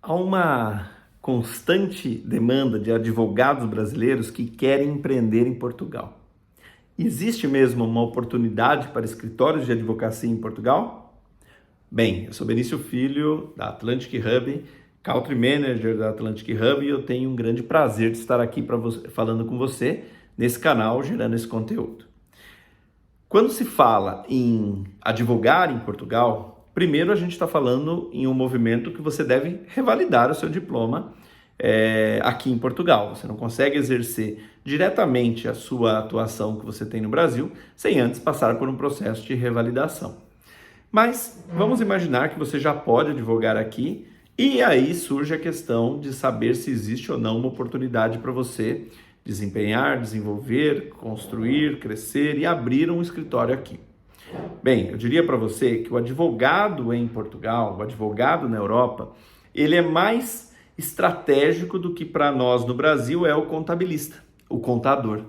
Há uma constante demanda de advogados brasileiros que querem empreender em Portugal. Existe mesmo uma oportunidade para escritórios de advocacia em Portugal? Bem, eu sou Benício Filho, da Atlantic Hub, Country Manager da Atlantic Hub, e eu tenho um grande prazer de estar aqui falando com você nesse canal, gerando esse conteúdo. Quando se fala em advogar em Portugal, primeiro a gente está falando em um movimento que você deve revalidar o seu diploma aqui em Portugal. Você não consegue exercer diretamente a sua atuação que você tem no Brasil sem antes passar por um processo de revalidação. Mas vamos imaginar que você já pode advogar aqui e aí surge a questão de saber se existe ou não uma oportunidade para você desempenhar, desenvolver, construir, crescer e abrir um escritório aqui. Bem, eu diria para você que o advogado em Portugal, o advogado na Europa, ele é mais estratégico do que para nós no Brasil é o contabilista, o contador.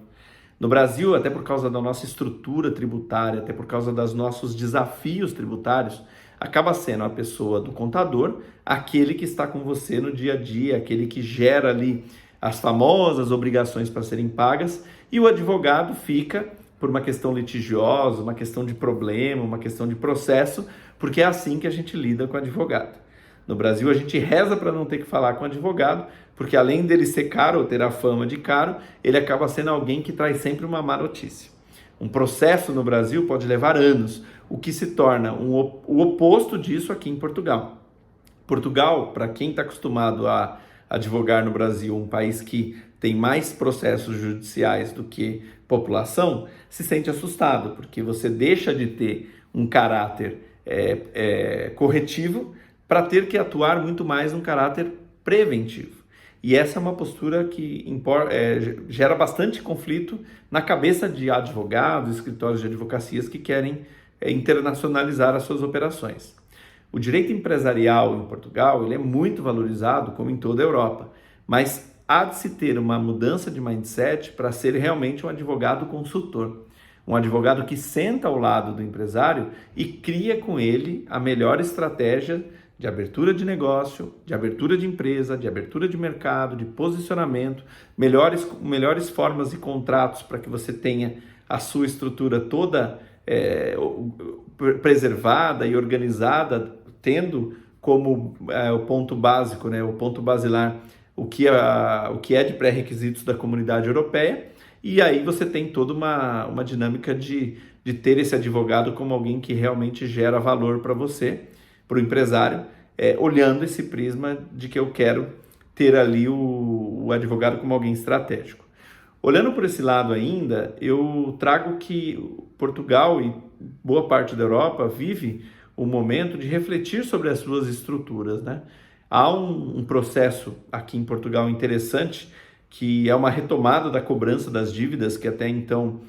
No Brasil, até por causa da nossa estrutura tributária, até por causa dos nossos desafios tributários, acaba sendo a pessoa do contador, aquele que está com você no dia a dia, aquele que gera ali as famosas obrigações para serem pagas, e o advogado fica por uma questão litigiosa, uma questão de problema, uma questão de processo, porque é assim que a gente lida com o advogado. No Brasil, a gente reza para não ter que falar com o advogado, porque além dele ser caro ou ter a fama de caro, ele acaba sendo alguém que traz sempre uma má notícia. Um processo no Brasil pode levar anos, o que se torna o oposto disso aqui em Portugal. Portugal, para quem está acostumado a advogar no Brasil, um país que tem mais processos judiciais do que população, se sente assustado, porque você deixa de ter um caráter corretivo para ter que atuar muito mais num caráter preventivo. E essa é uma postura que gera bastante conflito na cabeça de advogados, escritórios de advocacias que querem internacionalizar as suas operações. O direito empresarial em Portugal ele é muito valorizado, como em toda a Europa, mas há de se ter uma mudança de mindset para ser realmente um advogado consultor. Um advogado que senta ao lado do empresário e cria com ele a melhor estratégia de abertura de negócio, de abertura de empresa, de abertura de mercado, de posicionamento, melhores formas e contratos para que você tenha a sua estrutura toda preservada e organizada, tendo como o ponto básico, o ponto basilar, o que é de pré-requisitos da Comunidade Europeia, e aí você tem toda uma dinâmica de ter esse advogado como alguém que realmente gera valor para você, para o empresário, olhando esse prisma de que eu quero ter ali o advogado como alguém estratégico. Olhando por esse lado ainda, eu trago que Portugal e boa parte da Europa vive um momento de refletir sobre as suas estruturas, né? Há um processo aqui em Portugal interessante, que é uma retomada da cobrança das dívidas que até então,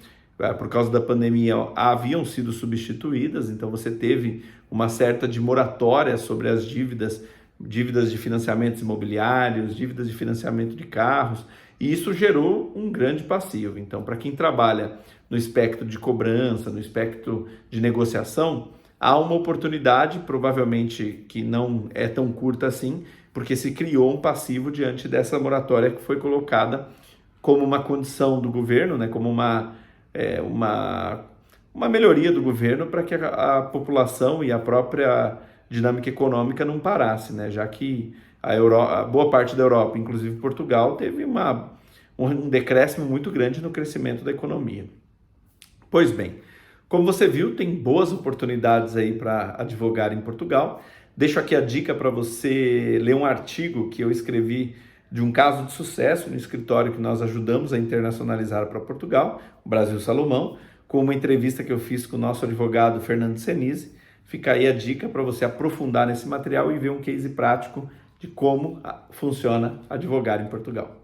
por causa da pandemia, haviam sido substituídas. Então você teve uma certa de moratória sobre as dívidas de financiamentos imobiliários, dívidas de financiamento de carros, e isso gerou um grande passivo. Então, para quem trabalha no espectro de cobrança, no espectro de negociação, há uma oportunidade, provavelmente que não é tão curta assim, porque se criou um passivo diante dessa moratória que foi colocada como uma condição do governo, como uma melhoria do governo para que a população e a própria dinâmica econômica não parasse, já que a boa parte da Europa, inclusive Portugal, teve um decréscimo muito grande no crescimento da economia. Pois bem, como você viu, tem boas oportunidades aí para advogar em Portugal. Deixo aqui a dica para você ler um artigo que eu escrevi de um caso de sucesso no escritório que nós ajudamos a internacionalizar para Portugal, o Brasil Salomão, com uma entrevista que eu fiz com o nosso advogado Fernando Senise. Fica aí a dica para você aprofundar nesse material e ver um case prático de como funciona advogar em Portugal.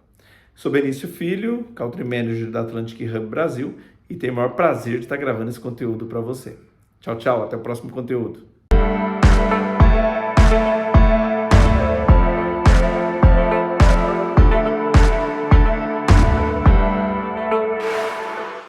Sou Benício Filho, Country Manager da Atlantic Hub Brasil, e tenho o maior prazer de estar gravando esse conteúdo para você. Tchau, tchau, até o próximo conteúdo.